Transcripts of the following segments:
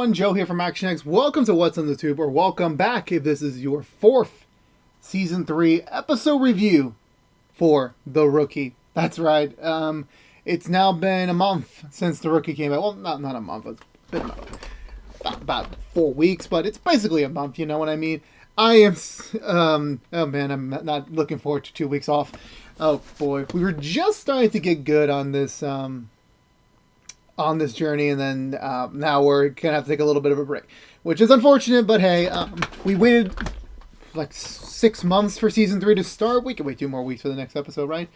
everyone, Joe here from ActionX. Welcome to What's on the Tube, or welcome back if this is your fourth Season 3 episode review for The Rookie. That's right, it's now been a month since The Rookie came out. Well, not a month, it's been about 4 weeks, but it's basically a month, you know what I mean? I am, oh man, I'm not looking forward to 2 weeks off. Oh boy, we were just starting to get good on this journey, and then now we're gonna have to take a little bit of a break, which is unfortunate, but hey, we waited like 6 months for season 3 to start. We can wait 2 more weeks for the next episode, right?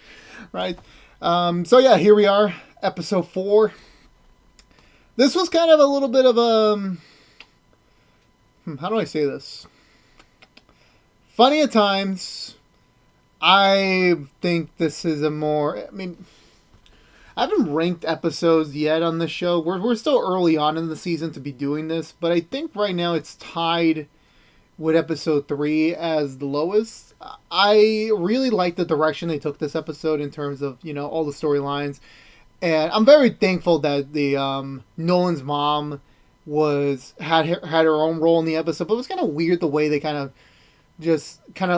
So yeah, here we are, episode 4. This was kind of a little bit of a how do I say this? Funny at times. I think this is a more, I haven't ranked episodes yet on the show. We're still early on in the season to be doing this, but I think right now it's tied with episode 3 as the lowest. I really like the direction they took this episode in terms of, all the storylines. And I'm very thankful that the Nolan's mom had her own role in the episode, but it was kind of weird the way they kind of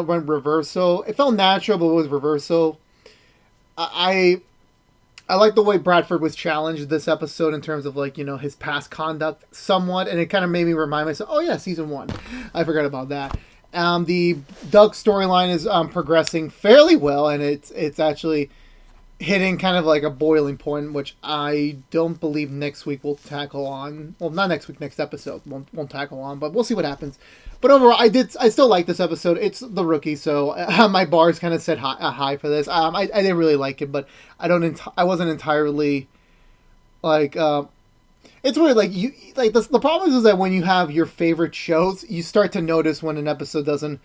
went reversal. It felt natural, but it was reversal. I like the way Bradford was challenged this episode in terms of his past conduct somewhat, and it kind of made me remind myself, oh yeah, season 1. I forgot about that. The Doug storyline is progressing fairly well, and it's actually hitting kind of like a boiling point, which I don't believe next week we'll tackle on. Well, not next week, next episode won't tackle on, but we'll see what happens. But overall, I still like this episode. It's The Rookie, so my bar's kind of set high for this. I didn't really like it, but I wasn't entirely like. It's weird. The problem is that when you have your favorite shows, you start to notice when an episode doesn't.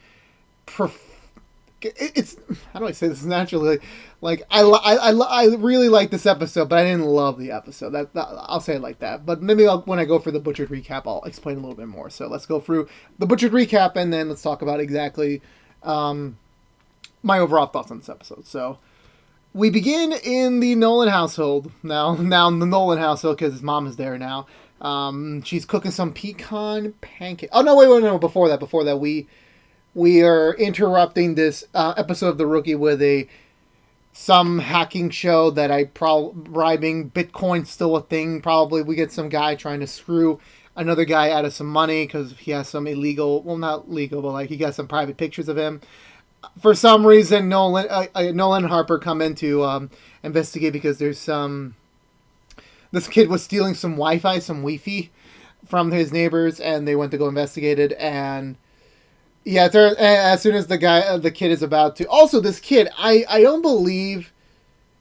It's, how do I say this naturally? I really like this episode, but I didn't love the episode. That I'll say it like that. But maybe when I go for the butchered recap, I'll explain a little bit more. So let's go through the butchered recap, and then let's talk about exactly my overall thoughts on this episode. So we begin in the Nolan household now in the Nolan household because his mom is there now. She's cooking some pecan pancake. Oh no! Wait! No! Before that, we are interrupting this episode of The Rookie with some hacking show that bribing Bitcoin's still a thing. Probably we get some guy trying to screw another guy out of some money because he has some illegal, well, not legal, but he got some private pictures of him. For some reason, Nolan and Harper come in to investigate because there's this kid was stealing some Wi-Fi, some Wi-Fi from his neighbors, and they went to go investigate it. And yeah, as soon as the kid is about to. Also, this kid, I don't believe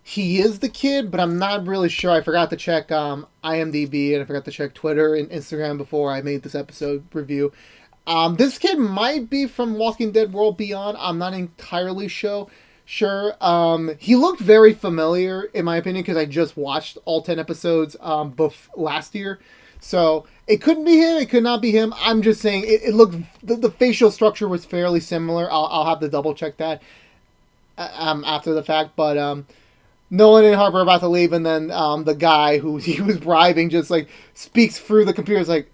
he is the kid, but I'm not really sure. I forgot to check IMDb, and I forgot to check Twitter and Instagram before I made this episode review. This kid might be from Walking Dead World Beyond. I'm not entirely sure. He looked very familiar, in my opinion, because I just watched all 10 episodes last year. So it couldn't be him. It could not be him. I'm just saying it looked. The facial structure was fairly similar. I'll have to double check that after the fact. But Nolan and Harper are about to leave, and then the guy who he was bribing just speaks through the computer. It's like,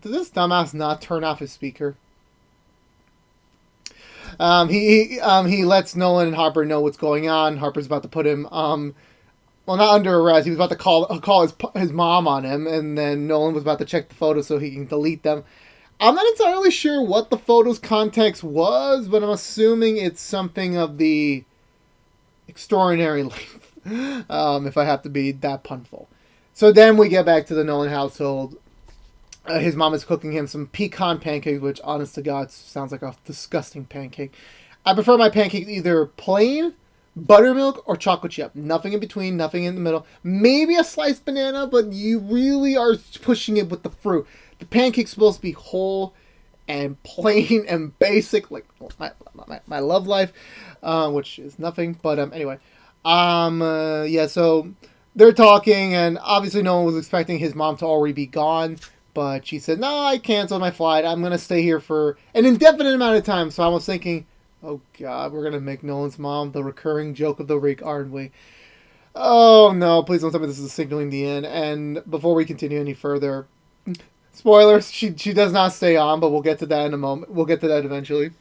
did this dumbass not turn off his speaker? He lets Nolan and Harper know what's going on. Harper's about to put him well, not under arrest. He was about to call his mom on him, and then Nolan was about to check the photos so he can delete them. I'm not entirely sure what the photos' context was, but I'm assuming it's something of the extraordinary length, if I have to be that punful. So then we get back to the Nolan household. His mom is cooking him some pecan pancakes, which, honest to God, sounds like a disgusting pancake. I prefer my pancakes either plain, buttermilk, or chocolate chip. Nothing in between, nothing in the middle. Maybe a sliced banana, but you really are pushing it with the fruit. The pancake's supposed to be whole and plain and basic, like my love life, which is nothing. But anyway, yeah. So they're talking, and obviously no one was expecting his mom to already be gone. But she said, "No, I canceled my flight. I'm gonna stay here for an indefinite amount of time." So I was thinking, oh God, we're gonna make Nolan's mom the recurring joke of the week, aren't we? Oh no, please don't tell me this is signaling the end. And before we continue any further, Spoilers, she does not stay on, but we'll get to that in a moment. We'll get to that eventually.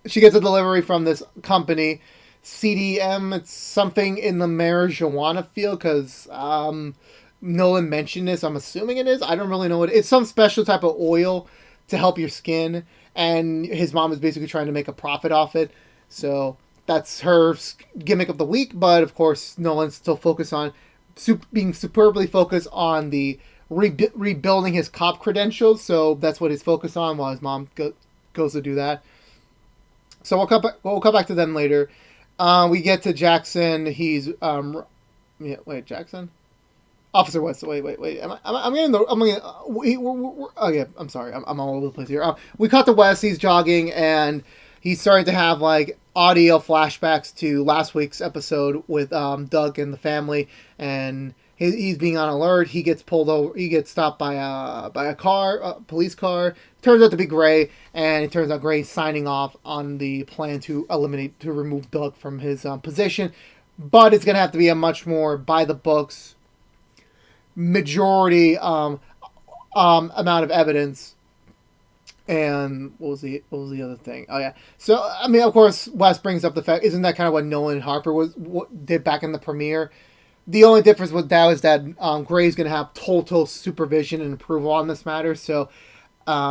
She gets a delivery from this company, CDM. It's something in the marijuana field because Nolan mentioned this. I'm assuming it is. I don't really know what it's. Some special type of oil to help your skin, and his mom is basically trying to make a profit off it. So that's her gimmick of the week. But of course, Nolan's still focused on being superbly focused on the rebuilding his cop credentials. So that's what he's focused on while his mom goes to do that. So we'll come back to them later. We get to Jackson. He's Jackson. Officer West. Wait. I'm getting the. I'm getting. Oh yeah. I'm sorry. I'm all over the place here. We cut to West. He's jogging and he's starting to have like audio flashbacks to last week's episode with Doug and the family, and he's being on alert. He gets pulled over. He gets stopped by a police car. Turns out to be Gray, and it turns out Gray's signing off on the plan to remove Doug from his position. But it's gonna have to be a much more by the books majority amount of evidence. And what was the other thing? Oh yeah. So I mean, of course, Wes brings up the fact, isn't that kind of what Nolan and Harper did back in the premiere? The only difference with that is that Gray's going to have total supervision and approval on this matter, so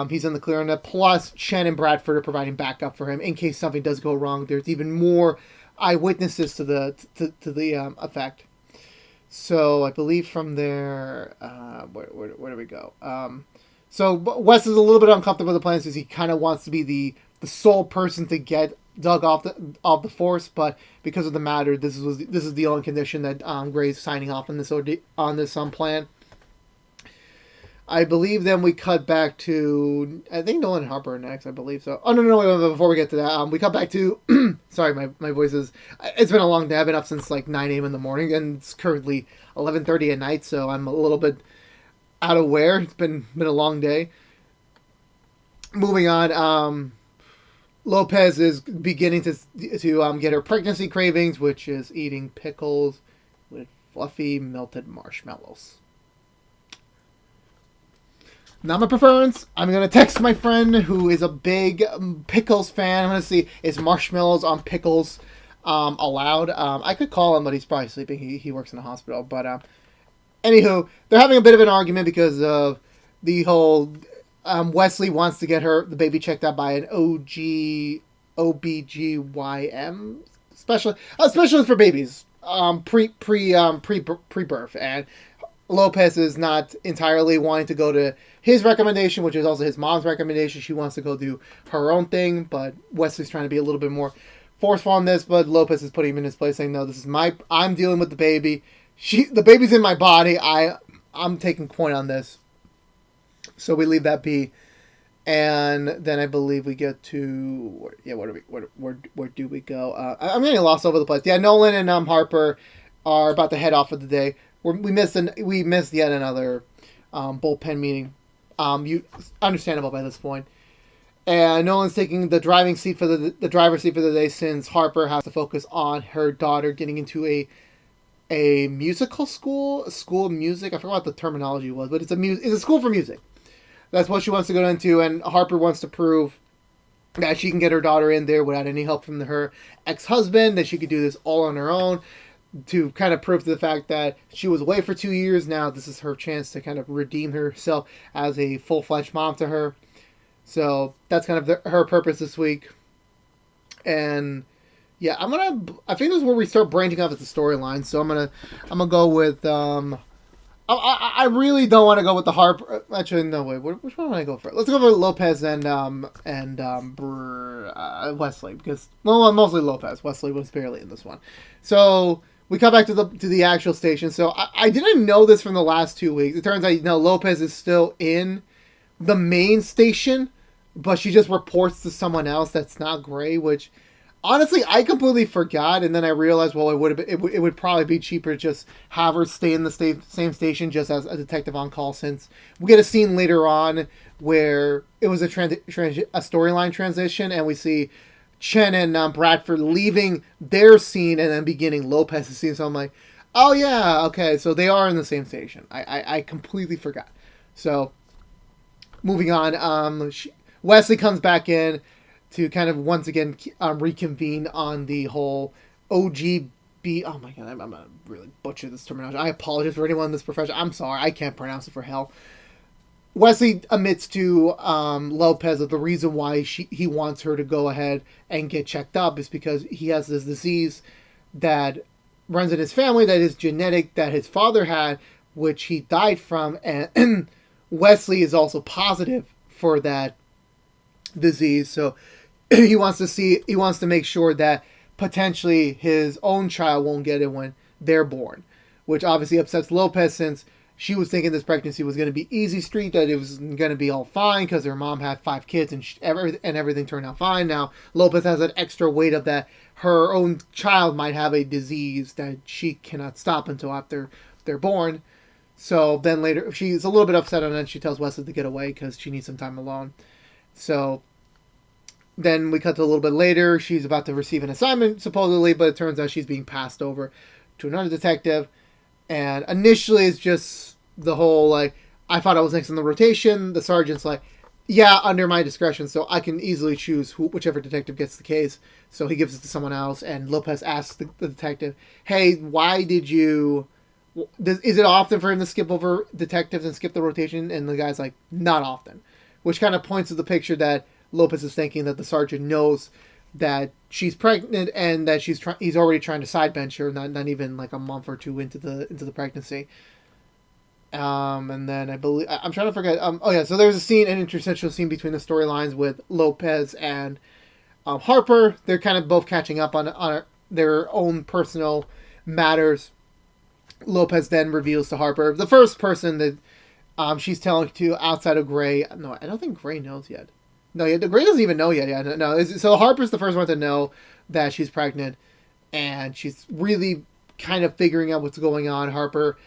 he's in the clear on that. Plus, Chen and Bradford are providing backup for him in case something does go wrong. There's even more eyewitnesses to the effect. So I believe from there, where do we go? So Wes is a little bit uncomfortable with the plan because he kind of wants to be the sole person to get Doug off the force, but because of the matter, this is the only condition that Gray's signing off on this plan. I believe then we cut back to, I think Nolan and Harper are next, I believe so. Oh no, wait, before we get to that, we cut back to sorry, my voice is, it's been a long day. I've been up since like 9 a.m. in the morning and it's currently 11:30 at night, so I'm a little bit out of wear. It's been a long day. Moving on, Lopez is beginning to get her pregnancy cravings, which is eating pickles with fluffy melted marshmallows. Not my preference. I'm going to text my friend who is a big pickles fan. I'm going to see, is marshmallows on pickles allowed? I could call him, but he's probably sleeping. He works in a hospital. But anywho, they're having a bit of an argument because of the whole... Wesley wants to get the baby checked out by an OBGYN specialist for babies, pre-birth, and Lopez is not entirely wanting to go to his recommendation, which is also his mom's recommendation. She wants to go do her own thing, but Wesley's trying to be a little bit more forceful on this, but Lopez is putting him in his place, saying, no, I'm dealing with the baby. The baby's in my body. I'm taking point on this. So we leave that be, and then I believe we get to where do we go? I'm getting lost over the place. Yeah, Nolan and Harper are about to head off for the day. We missed yet another bullpen meeting. Understandable by this point. And Nolan's taking the driver's seat for the day since Harper has to focus on her daughter getting into a musical school of music. I forgot what the terminology was, but it's a school for music. That's what she wants to go into, and Harper wants to prove that she can get her daughter in there without any help from her ex-husband, that she could do this all on her own, to kind of prove to the fact that she was away for 2 years. Now this is her chance to kind of redeem herself as a full-fledged mom to her. So that's kind of her purpose this week. And yeah, I think this is where we start branching off at the storyline. So I'm gonna go with I really don't want to go with the Harper. Actually, no, wait. Which one want I go for? Let's go for Lopez and Wesley, because mostly Lopez. Wesley was barely in this one. So we come back to the actual station. So I didn't know this from the last 2 weeks. It turns out Lopez is still in the main station, but she just reports to someone else that's not Gray, which honestly, I completely forgot, and then I realized, well, it would probably be cheaper to just have her stay in the same station just as a detective on call, since we get a scene later on where it was a storyline transition, and we see Chen and Bradford leaving their scene and then beginning Lopez's scene. So I'm like, oh yeah, okay, so they are in the same station. I completely forgot. So moving on, Wesley comes back in to kind of once again reconvene on the whole OGB. Oh my god, I'm gonna really butcher this terminology. I apologize for anyone in this profession. I'm sorry, I can't pronounce it for hell. Wesley admits to Lopez that the reason why he wants her to go ahead and get checked up is because he has this disease that runs in his family that is genetic, that his father had, which he died from, and Wesley is also positive for that disease. So he wants to make sure that potentially his own child won't get it when they're born, which obviously upsets Lopez since she was thinking this pregnancy was going to be easy street, that it was going to be all fine because her mom had 5 kids and everything turned out fine. Now Lopez has an extra weight of that her own child might have a disease that she cannot stop until after they're born. So then later she's a little bit upset on it. She tells Wesley to get away because she needs some time alone. So then we cut to a little bit later. She's about to receive an assignment supposedly, but it turns out she's being passed over to another detective. And initially, it's just the whole, like, I thought I was next in the rotation. The sergeant's like, yeah, under my discretion, so I can easily choose whichever detective gets the case. So he gives it to someone else, and Lopez asks the detective, hey, why did you... Is it often for him to skip over detectives and skip the rotation? And the guy's like, not often. Which kind of points to the picture that Lopez is thinking that the sergeant knows that she's pregnant and that he's already trying to sidebench her, not even like a month or two into the pregnancy. And then I believe I'm trying to forget. So there's a scene, an interstitial scene between the storylines with Lopez and Harper. They're kind of both catching up on their own personal matters. Lopez then reveals to Harper the first person that she's telling to outside of Gray. No, I don't think Gray knows yet. No, Gray doesn't even know yet. Yeah, no. So Harper's the first one to know that she's pregnant, and she's really kind of figuring out what's going on. Harper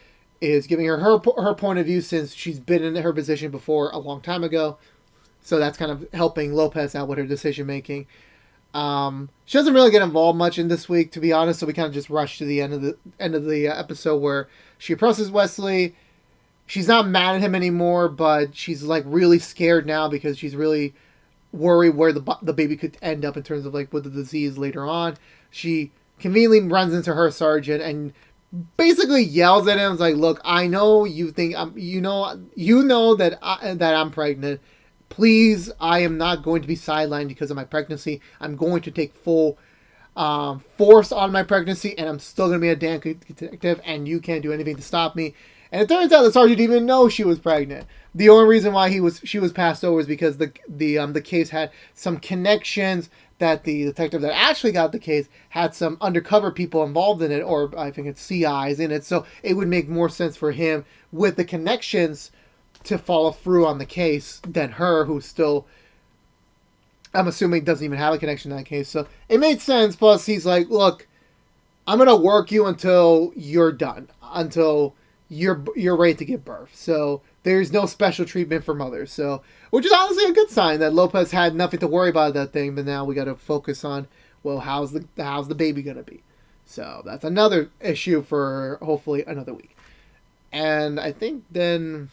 is giving her point of view since she's been in her position before a long time ago. So that's kind of helping Lopez out with her decision making. She doesn't really get involved much in this week, to be honest. So we kind of just rush to the end of the episode where she approaches Wesley. She's not mad at him anymore, but she's like really scared now because she's really worried where the baby could end up in terms of like with the disease later on. She conveniently runs into her sergeant and basically yells at him, like, "Look, I know you think you know that I'm pregnant. Please, I am not going to be sidelined because of my pregnancy. I'm going to take full force on my pregnancy, and I'm still going to be a damn detective, and you can't do anything to stop me." And it turns out the sergeant didn't even know she was pregnant. The only reason why she was passed over is because the case had some connections, that the detective that actually got the case had some undercover people involved in it, or I think it's CIs in it. So it would make more sense for him with the connections to follow through on the case than her, who still, I'm assuming, doesn't even have a connection to that case. So it made sense. Plus, he's like, "Look, I'm gonna work you until you're done, until you're ready to give birth. So there's no special treatment for mothers." So, which is honestly a good sign that Lopez had nothing to worry about that thing, but now we got to focus on, well, how's the baby gonna be? So that's another issue for hopefully another week. And I think then,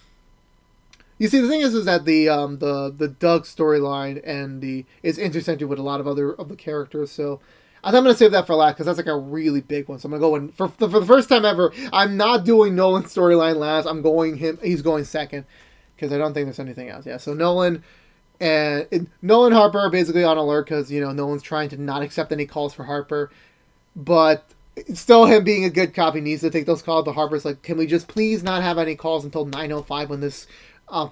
you see, the thing is that the Doug storyline is intersected with a lot of other of the characters. So I think I'm gonna save that for last because that's like a really big one. So I'm gonna go in for the first time ever. I'm not doing Nolan's storyline last. He's going second because I don't think there's anything else. Yeah. So Nolan and Harper are basically on alert because Nolan's trying to not accept any calls for Harper, but still him being a good cop, he needs to take those calls. But Harper's like, "Can we just please not have any calls until 9:05 when this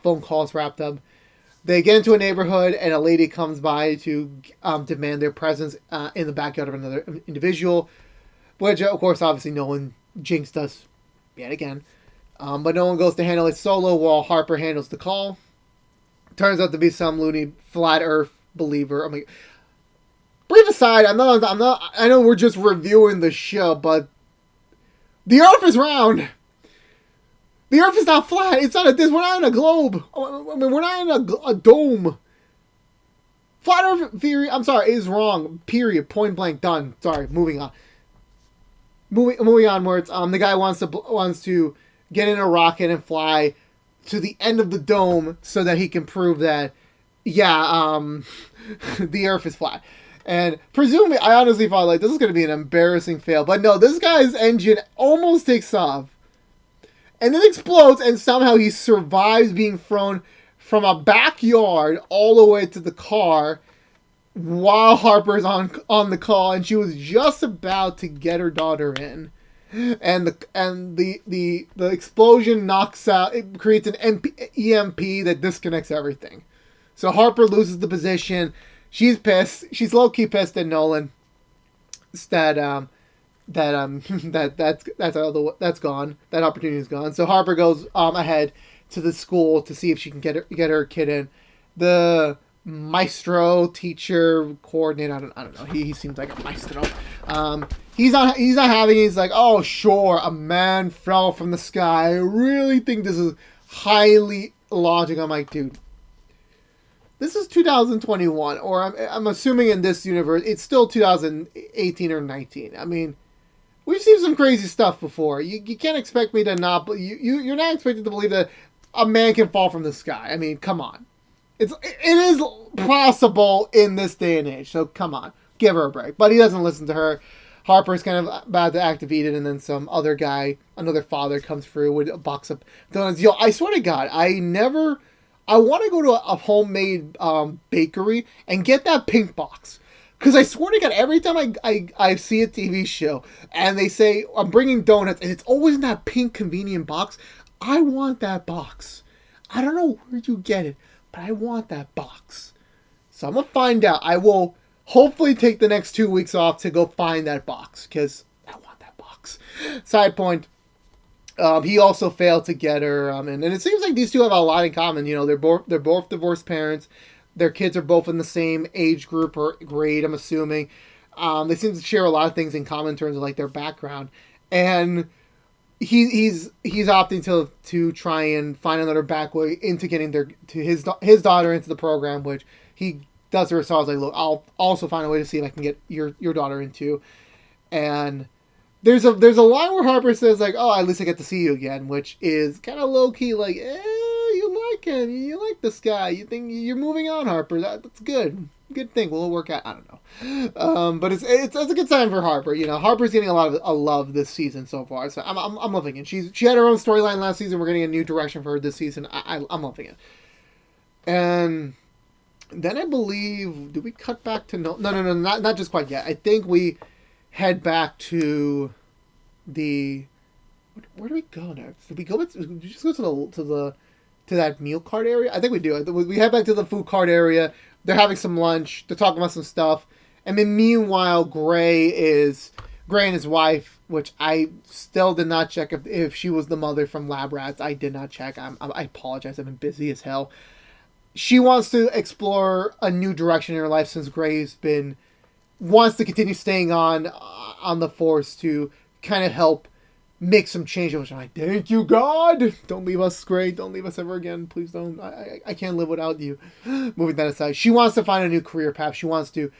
phone call is wrapped up?" They get into a neighborhood, and a lady comes by to demand their presence in the backyard of another individual, which, of course, obviously Nolan jinxed us yet again. But Nolan goes to handle it solo while Harper handles the call. Turns out to be some loony flat Earth believer. Brief aside, I'm not. I know we're just reviewing the show, but the Earth is round. The Earth is not flat. It's not we're not in a globe. I mean, we're not in a dome. Flat Earth theory, I'm sorry, is wrong. Period. Point blank. Done. Sorry. Moving on. Moving onwards. The guy wants to get in a rocket and fly to the end of the dome so that he can prove that, yeah, the Earth is flat. And presumably, I honestly thought, like, this is going to be an embarrassing fail. But no, this guy's engine almost takes off. And then explodes, and somehow he survives being thrown from a backyard all the way to the car while Harper's on the call, and she was just about to get her daughter in. And the explosion knocks out, it creates an EMP that disconnects everything. So Harper loses the position. She's pissed. She's low-key pissed at Nolan. That's gone. That opportunity is gone. So Harper goes ahead to the school to see if she can get her kid in. The maestro, teacher, coordinator, I don't know. He seems like a maestro. He's not having. He's like, oh sure, a man fell from the sky. I really think this is highly logical. I'm like, dude. This is 2021, or I'm assuming in this universe, it's still 2018 or 19. I mean, we've seen some crazy stuff before. You can't expect me to not... You're not expected to believe that a man can fall from the sky. I mean, come on. It is possible in this day and age, so come on. Give her a break. But he doesn't listen to her. Harper's kind of about to activate it, and then some other guy, another father, comes through with a box of donuts. Yo, I swear to God, I want to go to a homemade bakery and get that pink box. Because I swear to God, every time I see a TV show and they say, I'm bringing donuts, and it's always in that pink convenient box, I want that box. I don't know where you get it, but I want that box. So I'm going to find out. I will hopefully take the next 2 weeks off to go find that box, because I want that box. Side point. He also failed to get her, and it seems like these two have a lot in common. You know, they're both divorced parents. Their kids are both in the same age group or grade, I'm assuming. They seem to share a lot of things in common in terms of like their background, and he's opting to try and find another back way into getting his daughter into the program, which he does her. So I was like, look, I'll also find a way to see if I can get your daughter into, and. There's a line where Harper says, like, oh, at least I get to see you again, which is kind of low-key, like, you like him, you like this guy, you think you're moving on, Harper, that's good. Good thing, will it work out? I don't know. But it's a good sign for Harper, you know. Harper's getting a lot of love this season so far, so I'm loving it. She had her own storyline last season, we're getting a new direction for her this season. I'm loving it. And then I believe, do we cut back to No, not just quite yet. I think we head back to where do we go next? Did we just go to that meal cart area? I think we do. We head back to the food cart area. They're having some lunch. They're talking about some stuff. And then meanwhile, Gray and his wife, which I still did not check if she was the mother from Lab Rats. I did not check. I apologize. I've been busy as hell. She wants to explore a new direction in her life since Gray's wants to continue staying on the force to kind of help make some change. Which I'm like, thank you, God. Don't leave us, Gray. Don't leave us ever again. Please don't. I can't live without you. Moving that aside, she wants to find a new career path. She wants to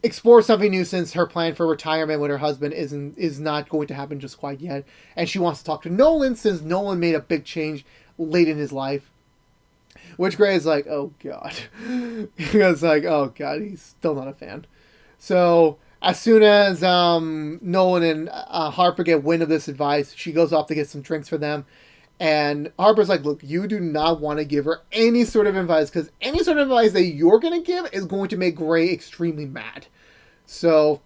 explore something new since her plan for retirement with her husband is not going to happen just quite yet. And she wants to talk to Nolan since Nolan made a big change late in his life. Which Gray is like, oh, God. It's like, oh, God, he's still not a fan. So as soon as Nolan and Harper get wind of this advice, she goes off to get some drinks for them. And Harper's like, look, you do not want to give her any sort of advice, because any sort of advice that you're going to give is going to make Gray extremely mad. So,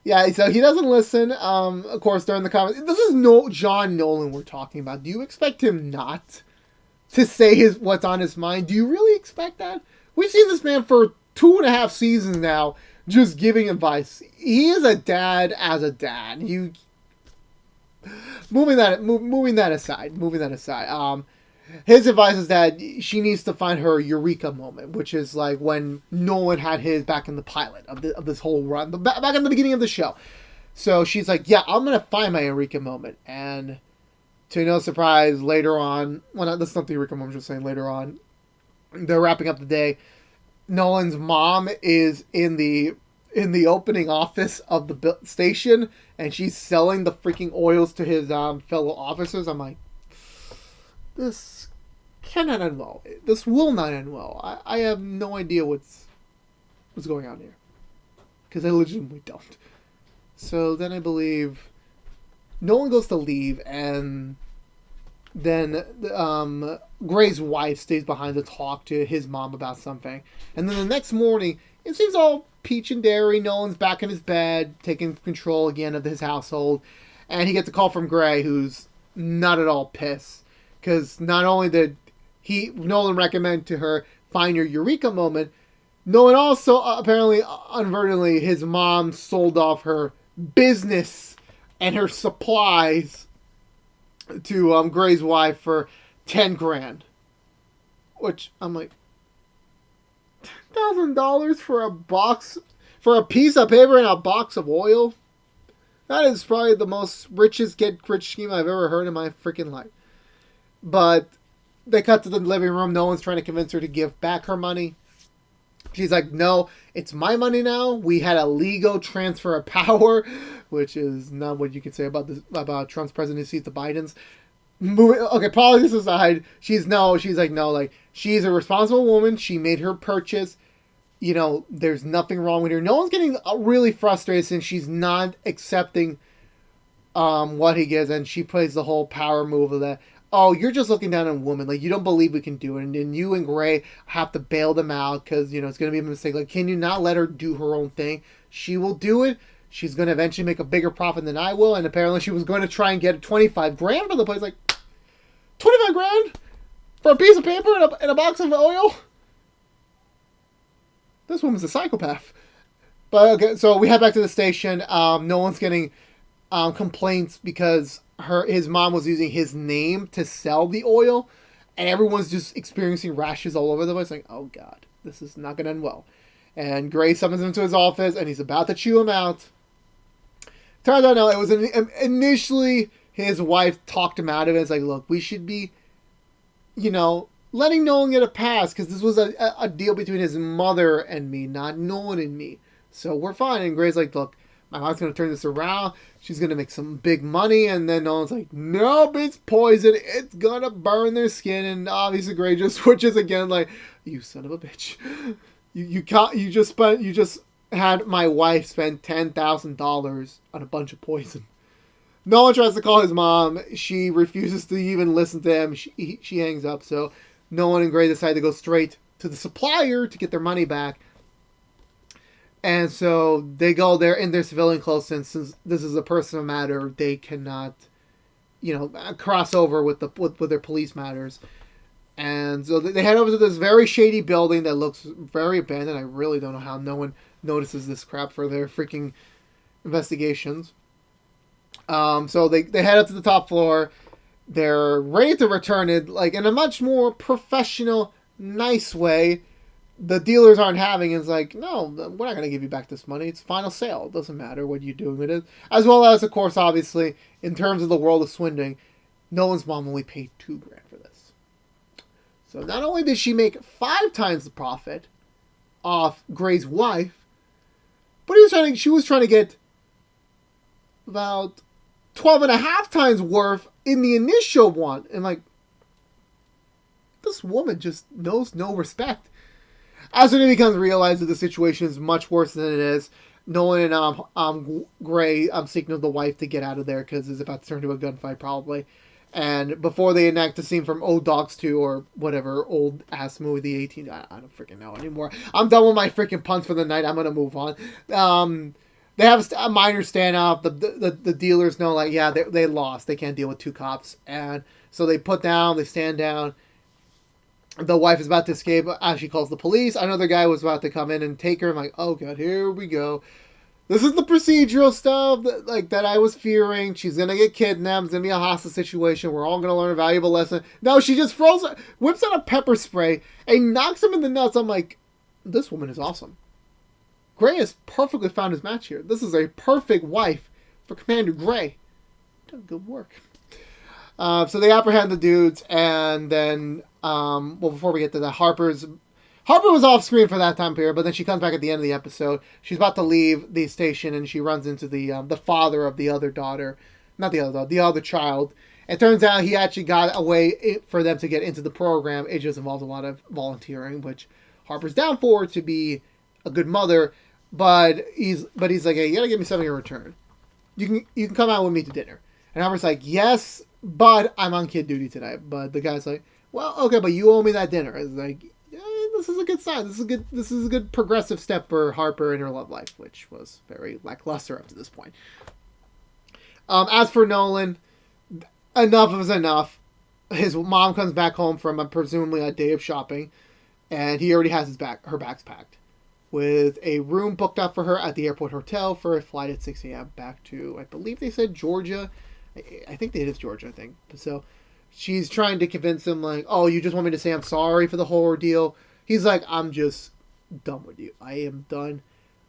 yeah, so he doesn't listen. Of course, during the comments, this is John Nolan we're talking about. Do you expect him not to say what's on his mind? Do you really expect that? We've seen this man for 2.5 seasons now, just giving advice. He is a dad as a dad. Moving that aside. His advice is that she needs to find her eureka moment, which is like when Nolan had his back in the pilot of this whole run, back in the beginning of the show. So she's like, yeah, I'm gonna find my eureka moment, and to no surprise, later on, well, that's not the eureka moment. I'm just saying later on, they're wrapping up the day. Nolan's mom is in the opening office of the station, and she's selling the freaking oils to his fellow officers. I'm like, this cannot end well. This will not end well. I have no idea what's going on here. Because I legitimately don't. So then I believe Nolan goes to leave, and then Gray's wife stays behind to talk to his mom about something. And then the next morning, it seems all peach and dairy. Nolan's back in his bed, taking control again of his household. And he gets a call from Gray, who's not at all pissed. Because not only did Nolan recommend to her, find your eureka moment, Nolan also, apparently, inadvertently, his mom sold off her business and her supplies to Gray's wife for $10,000. Which, I'm like, $10,000 for a piece of paper and a box of oil? That is probably the most richest get-rich scheme I've ever heard in my freaking life. But they cut to the living room. No one's trying to convince her to give back her money. She's like, no, it's my money now. We had a legal transfer of power, which is not what you can say about Trump's presidency to Biden's. Okay, politics aside, she's she's a responsible woman. She made her purchase. You know, there's nothing wrong with her. No one's getting really frustrated since she's not accepting what he gives, and she plays the whole power move of that. Oh, you're just looking down on women. Like, you don't believe we can do it. And then you and Gray have to bail them out because, you know, it's going to be a mistake. Like, can you not let her do her own thing? She will do it. She's going to eventually make a bigger profit than I will. And apparently she was going to try and get $25,000 for the place. Like, $25,000 for a piece of paper and a box of oil? This woman's a psychopath. But, okay, so we head back to the station. No one's getting complaints because his mom was using his name to sell the oil, and everyone's just experiencing rashes all over the place. Like, oh god, this is not going to end well. And Gray summons him to his office, and he's about to chew him out. Turns out, no, it was initially his wife talked him out of it. It's like, look, we should be, you know, letting Nolan get a pass, because this was a deal between his mother and me, not Nolan and me. So we're fine. And Gray's like, look, my mom's going to turn this around. She's going to make some big money. And then Nolan's like, nope, it's poison. It's going to burn their skin. And obviously Gray just switches again like, you son of a bitch. You just had my wife spend $10,000 on a bunch of poison. Nolan tries to call his mom. She refuses to even listen to him. She hangs up. So Nolan and Gray decide to go straight to the supplier to get their money back. And so they go there in their civilian clothes, since this is a personal matter, they cannot, you know, cross over with their police matters. And so they head over to this very shady building that looks very abandoned. I really don't know how no one notices this crap for their freaking investigations. So they head up to the top floor. They're ready to return it, like, in a much more professional, nice way. The dealers aren't having it. It's like, no, we're not going to give you back this money. It's final sale. It doesn't matter what you're doing with it. As well as, of course, obviously, in terms of the world of swindling, Nolan's mom only paid $2,000 for this. So not only did she make 5 times the profit off Gray's wife, but she was trying to get about 12.5 times worth in the initial one. And like, this woman just knows no respect. As soon as it becomes realized that the situation is much worse than it is, Nolan and Gray signal the wife to get out of there because it's about to turn into a gunfight probably. And before they enact the scene from Old Dogs 2 or whatever old ass movie, the 18, I don't freaking know anymore. I'm done with my freaking puns for the night. I'm gonna move on. They have a minor standoff. The dealers know, like, yeah, they lost. They can't deal with 2 cops, and so they stand down. The wife is about to escape as she calls the police. Another guy was about to come in and take her. I'm like, oh god, here we go. This is the procedural stuff that I was fearing. She's gonna get kidnapped. It's gonna be a hostage situation. We're all gonna learn a valuable lesson. No, she just whips out a pepper spray and knocks him in the nuts. I'm like, this woman is awesome. Gray has perfectly found his match here. This is a perfect wife for Commander Gray. Done good work. So they apprehend the dudes, and then, before we get to that, Harper was off screen for that time period, but then she comes back at the end of the episode. She's about to leave the station, and she runs into the father of the other daughter, not the other daughter, the other child, It turns out he actually got a way for them to get into the program. It just involves a lot of volunteering, which Harper's down for to be a good mother. But he's like, hey, you gotta give me something in return. You can come out with me to dinner. And Harper's like, yes, but I'm on kid duty tonight. But the guy's like, well, okay, but you owe me that dinner. It's like, yeah, this is a good sign. This is a good progressive step for Harper in her love life, which was very lackluster up to this point. As for Nolan, enough is enough. His mom comes back home from presumably a day of shopping, and he already has her bags packed, with a room booked up for her at the airport hotel for a flight at 6 a.m. back to, I believe they said Georgia. I think it is Georgia, I think. So she's trying to convince him, like, oh, you just want me to say I'm sorry for the whole ordeal? He's like, I'm just done with you. I am done.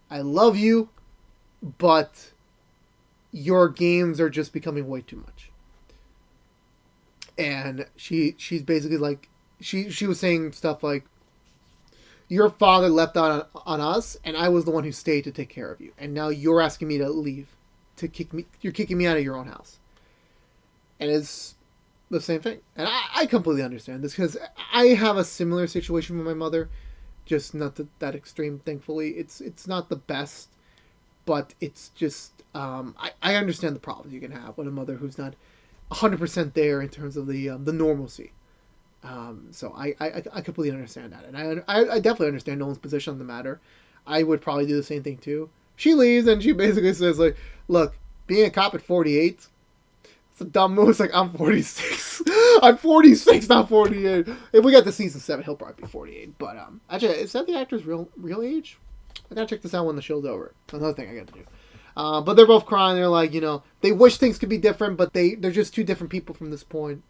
I love you, but your games are just becoming way too much. And she's basically like, she was saying stuff like, your father left on us, and I was the one who stayed to take care of you. And now you're asking me to leave, you're kicking me out of your own house. And it's the same thing. And I completely understand this, because I have a similar situation with my mother, just not that extreme, thankfully. It's not the best, but it's just, I understand the problems you can have with a mother who's not 100% there in terms of the normalcy. So I completely understand that. And I definitely understand Nolan's position on the matter. I would probably do the same thing too. She leaves and she basically says, like, look, being a cop at 48, it's a dumb move. It's like, I'm 46. I'm 46, not 48. If we get to season 7, he'll probably be 48. But actually, is that the actor's real age? I gotta check this out when the show's over. Another thing I got to do. But they're both crying. They're like, they wish things could be different, but they're just two different people from this point.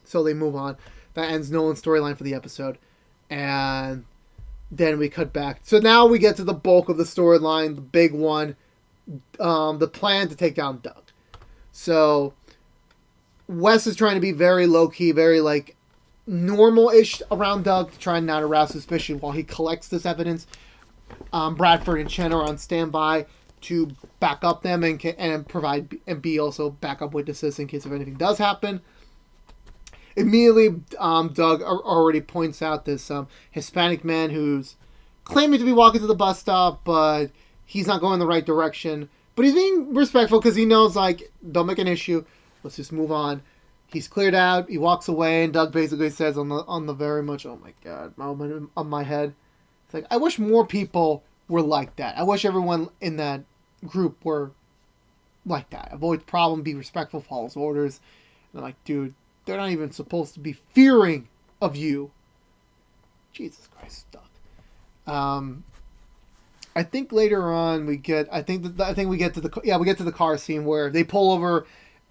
So they move on. That ends Nolan's storyline for the episode. And then we cut back. So now we get to the bulk of the storyline, the big one, the plan to take down Doug. So Wes is trying to be very low-key, very, like, normal-ish around Doug to try not to arouse suspicion while he collects this evidence. Bradford and Chen are on standby to back up them and provide and be also backup witnesses in case if anything does happen. Immediately, Doug already points out this Hispanic man who's claiming to be walking to the bus stop, but he's not going the right direction. But he's being respectful because he knows, like, don't make an issue. Let's just move on. He's cleared out. He walks away, and Doug basically says on the very much, oh my god, moment on my head, it's like, I wish more people were like that. I wish everyone in that group were like that. Avoid problem, be respectful, follow orders. And I'm like, dude, they're not even supposed to be fearing of you. Jesus Christ, Doug. I think later on we get. I think we get to the car scene where they pull over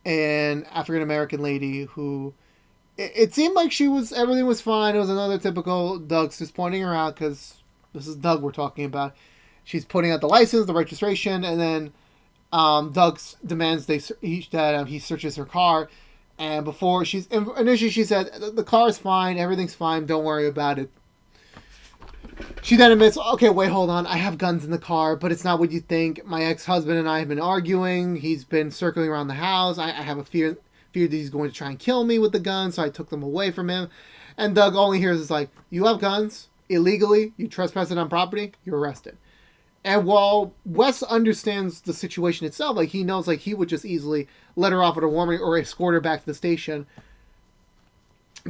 an African American lady who. It seemed like everything was fine. It was another typical Doug's just pointing her out because this is Doug we're talking about. She's putting out the license, the registration, and then Doug demands that he searches her car. And before initially she said, the car's fine, everything's fine, don't worry about it. She then admits, okay, wait, hold on, I have guns in the car, but it's not what you think. My ex-husband and I have been arguing. He's been circling around the house. I have a fear that he's going to try and kill me with the guns, so I took them away from him. And Doug only hears is like, you have guns, illegally, you trespassed on property, you're arrested. And while Wes understands the situation itself, like, he knows, like, he would just easily let her off at a warning or escort her back to the station.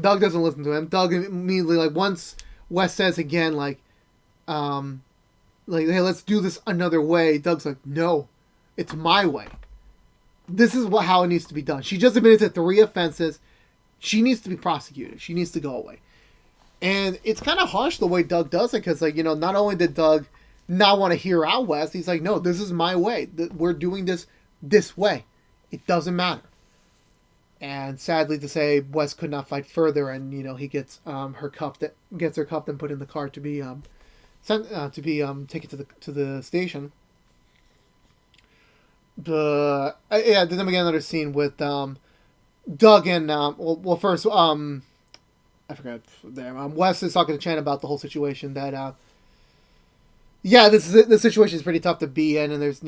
Doug doesn't listen to him. Doug immediately, like, once Wes says again, like, hey, let's do this another way, Doug's like, no, it's my way. This is how it needs to be done. She just admitted to 3 offenses. She needs to be prosecuted. She needs to go away. And it's kind of harsh the way Doug does it, because, like, not only did Doug not want to hear out Wes, he's like, no, this is my way. We're doing this way. It doesn't matter. And sadly to say, Wes could not fight further, and he gets her cuffed and put in the car to be taken to the station. Then we get another scene with Doug and first I forgot there. Wes is talking to Chan about the whole situation that the situation is pretty tough to be in, and there's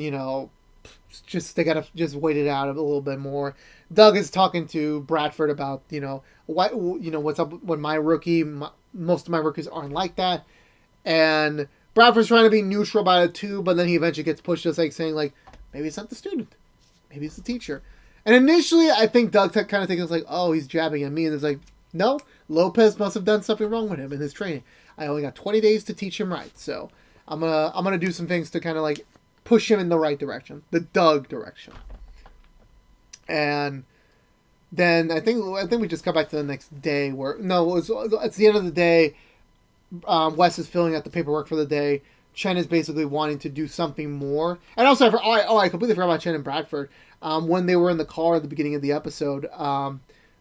just they gotta just wait it out a little bit more. Doug is talking to Bradford about what's up when most of my rookies aren't like that, and Bradford's trying to be neutral about it too, but then he eventually gets pushed to saying like maybe it's not the student, maybe it's the teacher. And initially, I think Doug kind of thinking it's like, oh, he's jabbing at me, and it's like, no, Lopez must have done something wrong with him in his training. I only got 20 days to teach him right, so I'm gonna do some things to kind of like push him in the right direction, the Doug direction. And then I think we just got back to the next day where it's the end of the day. Wes is filling out the paperwork for the day. Chen is basically wanting to do something more. And also, I completely forgot about Chen and Bradford. When they were in the car at the beginning of the episode,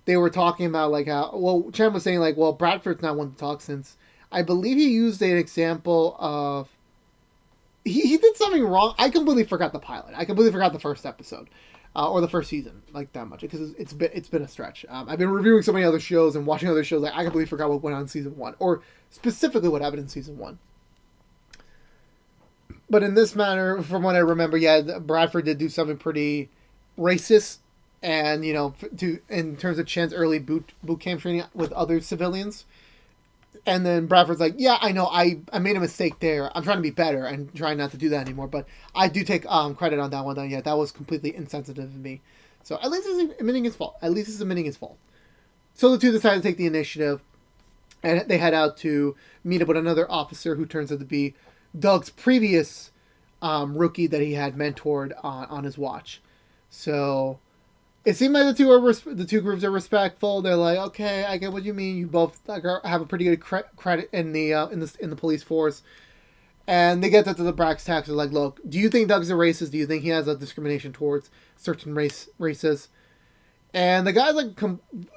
they were talking about like how, Chen was saying like, well, Bradford's not one to talk since I believe he used an example of he did something wrong. I completely forgot the pilot. I completely forgot the first episode. Or the first season, like that much, because it's been a stretch. I've been reviewing so many other shows and watching other shows. Like I completely forgot what went on in season 1, or specifically what happened in season 1. But in this matter, from what I remember, yeah, Bradford did do something pretty racist, and in terms of Chen's early boot camp training with other civilians. And then Bradford's like, yeah, I know, I made a mistake there. I'm trying to be better and trying not to do that anymore. But I do take credit on that one. Yeah, that was completely insensitive of me. So at least it's admitting his fault. So the two decide to take the initiative, and they head out to meet up with another officer who turns out to be Doug's previous rookie that he had mentored on his watch. So it seemed like the two groups are respectful. They're like, okay, I get what you mean. You both have a pretty good credit in the police force, and they get to the brass tacks. They're like, look, do you think Doug's a racist? Do you think he has a discrimination towards certain races? And the guy's like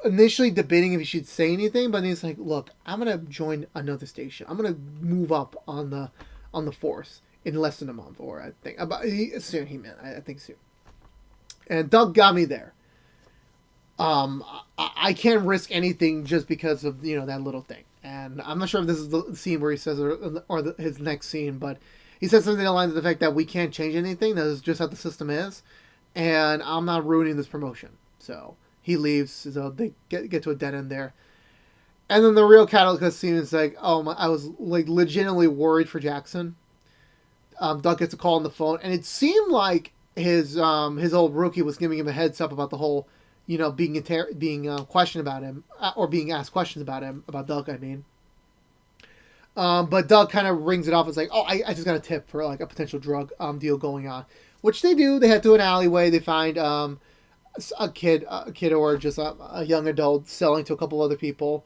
initially debating if he should say anything, but he's like, look, I'm gonna join another station. I'm gonna move up on the force in less than a month, or I think soon. He meant I think soon. And Doug got me there. I can't risk anything just because of that little thing. And I'm not sure if this is the scene where he says or his next scene, but he says something along the fact that we can't change anything. That is just how the system is, and I'm not ruining this promotion. So he leaves. So they get to a dead end there. And then the real catalyst scene is like, I was like legitimately worried for Jackson. Doug gets a call on the phone, and it seemed like his old rookie was giving him a heads up about the whole being questioned about him, or being asked questions about him, about Doug, I mean. But Doug kind of rings it off as like, oh, I just got a tip for like a potential drug deal going on, which they do. They head to an alleyway. They find a kid or just a young adult selling to a couple other people.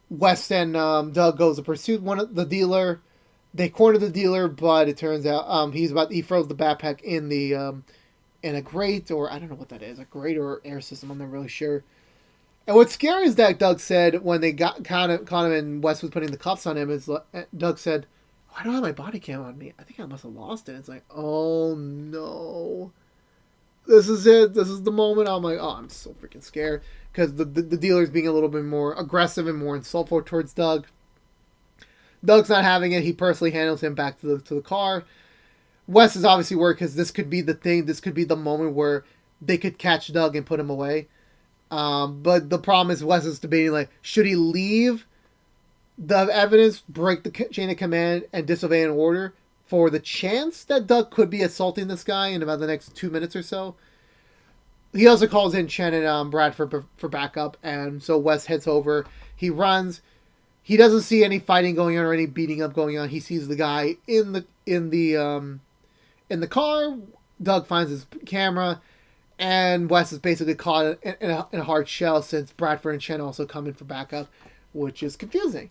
West and Doug goes to pursue the dealer. They corner the dealer, but it turns out he throws the backpack in a grate, or I don't know what that is, a grate or air system, I'm not really sure. And what's scary is that Doug said when they caught him and Wes was putting the cuffs on him, Doug said, oh, I don't have my body cam on me. I think I must have lost it. It's like, oh no. This is it. This is the moment. I'm like, oh, I'm so freaking scared. Because the dealer's being a little bit more aggressive and more insultful towards Doug. Doug's not having it. He personally handles him back to the car. Wes is obviously worried because this could be the thing. This could be the moment where they could catch Doug and put him away. But the problem is Wes is debating, like, should he leave the evidence, break the chain of command, and disobey an order for the chance that Doug could be assaulting this guy in about the next 2 minutes or so? He also calls in Chen and Bradford for backup, and so Wes heads over. He runs. He doesn't see any fighting going on or any beating up going on. He sees the guy in the car. Doug finds his camera, and Wes is basically caught in a hard shell since Bradford and Chen also come in for backup, which is confusing.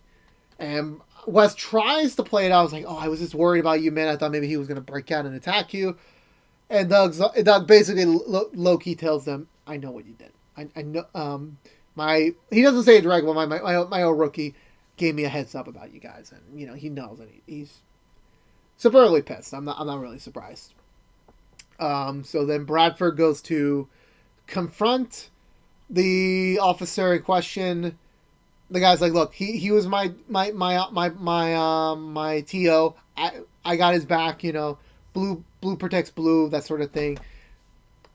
And Wes tries to play it out. I was like, oh, I was just worried about you, man. I thought maybe he was going to break out and attack you. And Doug basically low-key tells them, I know what you did. I know. He doesn't say it directly, but my old rookie gave me a heads up about you guys, and he knows, and he's severely pissed. I'm not really surprised. So then Bradford goes to confront the officer in question. The guy's like, look, he was my TO. I got his back. blue protects blue, that sort of thing.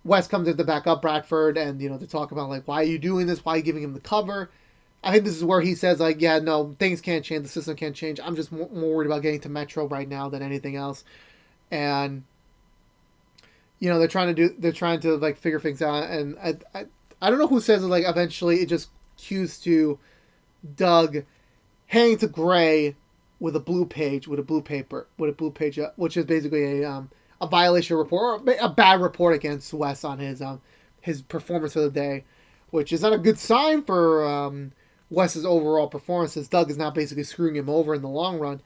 West comes in to back up Bradford, and they talk about like, why are you doing this? Why are you giving him the cover? I think this is where he says like, yeah, no, things can't change, the system can't change. I'm just more worried about getting to Metro right now than anything else, and they're trying to like figure things out, and I don't know who says it, like eventually it just cues to Doug handing to Gray with a blue page, with a blue page, which is basically a violation report, or a bad report against Wes on his performance for the day, which is not a good sign for Wes's overall performance, as Doug is now basically screwing him over in the long run.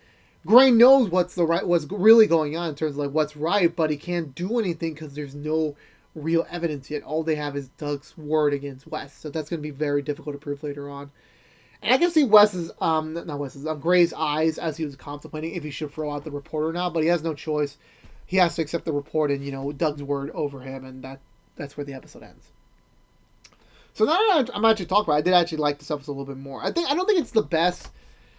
Gray knows what's really going on in terms of like what's right, but he can't do anything because there's no real evidence yet. All they have is Doug's word against Wes, so that's going to be very difficult to prove later on. And I can see Gray's eyes as he was contemplating if he should throw out the report or not, but he has no choice. He has to accept the report and Doug's word over him, and that's where the episode ends. So now I'm actually talking about it, I did actually like this episode a little bit more. I don't think it's the best.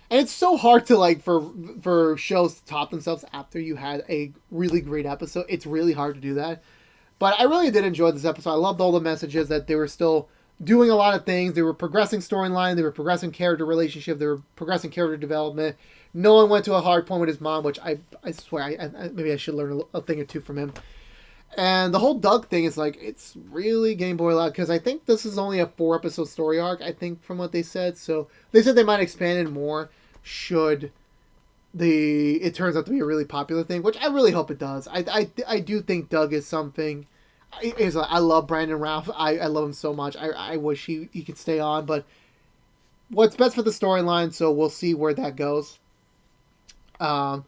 And it's so hard to like for shows to top themselves after you had a really great episode. It's really hard to do that. But I really did enjoy this episode. I loved all the messages that they were still doing a lot of things. They were progressing storyline. They were progressing character relationship. They were progressing character development. No one went to a hard point with his mom, which I swear maybe I should learn a thing or two from him. And the whole Doug thing is like, it's really Game Boy loud, because I think this is only a 4-episode story arc, I think, from what they said. So they said they might expand it more should it turns out to be a really popular thing, which I really hope it does. I do think Doug is something. I love Brandon Routh. I love him so much. I wish he could stay on, but what's best for the storyline, so we'll see where that goes. But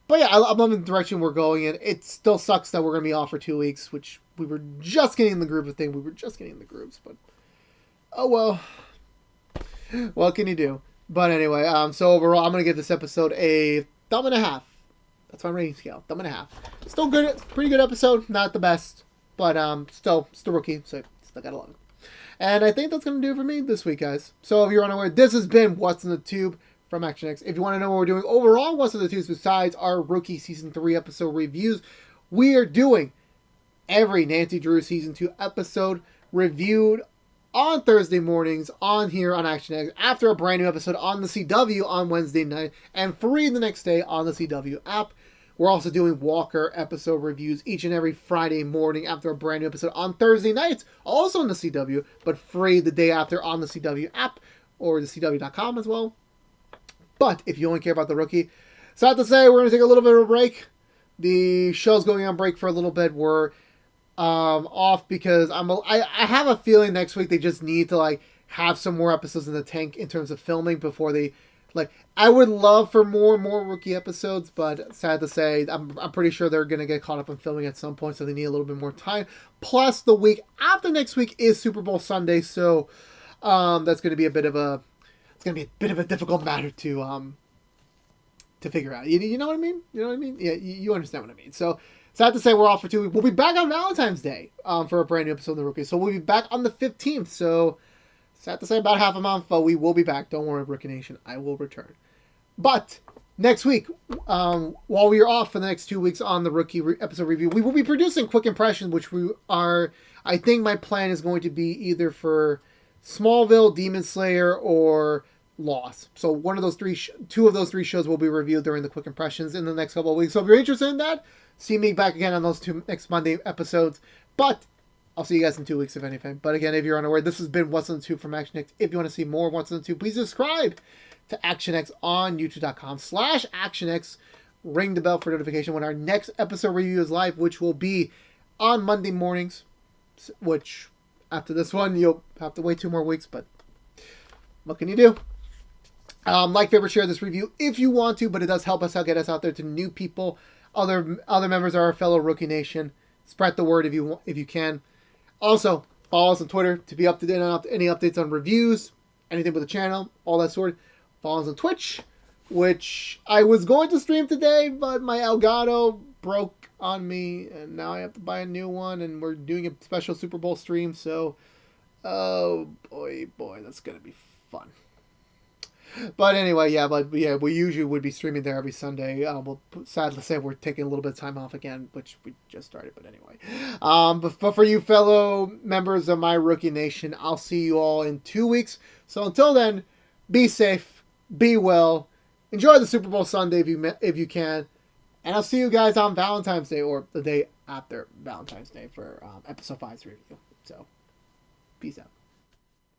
yeah, I'm loving the direction we're going in. It still sucks that we're going to be off for 2 weeks, which we were just getting in the groove of thing. We were just getting in the grooves, but oh well. What can you do? But anyway, so overall, I'm going to give this episode a 1.5. That's my rating scale, 1.5. Still good, pretty good episode. Not the best, but still rookie, so still got to love it. And I think that's going to do it for me this week, guys. So if you're unaware, this has been What's in the Tube from ActionX. If you want to know what we're doing overall, What's in the Tubes besides our rookie Season 3 episode reviews, we are doing every Nancy Drew Season 2 episode reviewed on Thursday mornings on here on ActionX, after a brand new episode on the CW on Wednesday night, and free the next day on the CW app. We're also doing Walker episode reviews each and every Friday morning after a brand new episode on Thursday nights, also on the CW, but free the day after on the CW app or the CW.com as well. But if you only care about the rookie, sad to say, we're going to take a little bit of a break. The show's going on break for a little bit. We're off because I have a feeling next week they just need to like have some more episodes in the tank in terms of filming before they like. I would love for more rookie episodes, but sad to say, I'm pretty sure they're gonna get caught up in filming at some point, so they need a little bit more time. Plus, the week after next week is Super Bowl Sunday, so that's gonna be a bit of a difficult matter to figure out. You know what I mean? You know what I mean? Yeah, you understand what I mean. So. Sad to say, we're off for 2 weeks. We'll be back on Valentine's Day for a brand new episode of The Rookie. So we'll be back on the 15th. So sad to say, about half a month, but we will be back. Don't worry, Rookie Nation. I will return. But next week, while we are off for the next 2 weeks on the Rookie episode review, we will be producing Quick Impressions, which I think my plan is going to be either for Smallville, Demon Slayer, or Lost. So one of those two of those three shows will be reviewed during the Quick Impressions in the next couple of weeks. So if you're interested in that, see me back again on those 2 next Monday episodes. But I'll see you guys in 2 weeks, if anything. But again, if you're unaware, this has been What's in the Tube from ActionX. If you want to see more What's in the Tube, please subscribe to ActionX on youtube.com/ActionX. Ring the bell for notification when our next episode review is live, which will be on Monday mornings. Which, after this one, you'll have to wait 2 more weeks. But what can you do? Like, favorite, share this review if you want to, but it does help us out, get us out there to new people, other members of our fellow Rookie Nation. Spread the word if you can. Also, follow us on Twitter to be up to date on any updates on reviews, anything with the channel, all that sort. Follow us on Twitch, which I was going to stream today, but my Elgato broke on me, and now I have to buy a new one, and we're doing a special Super Bowl stream, so, oh boy, that's going to be fun. But anyway, we usually would be streaming there every Sunday. We'll sad to say we're taking a little bit of time off again, which we just started. But anyway, but for you fellow members of my Rookie Nation, I'll see you all in 2 weeks. So until then, be safe, be well, enjoy the Super Bowl Sunday if you can, and I'll see you guys on Valentine's Day or the day after Valentine's Day for episode 5's review. So, peace out.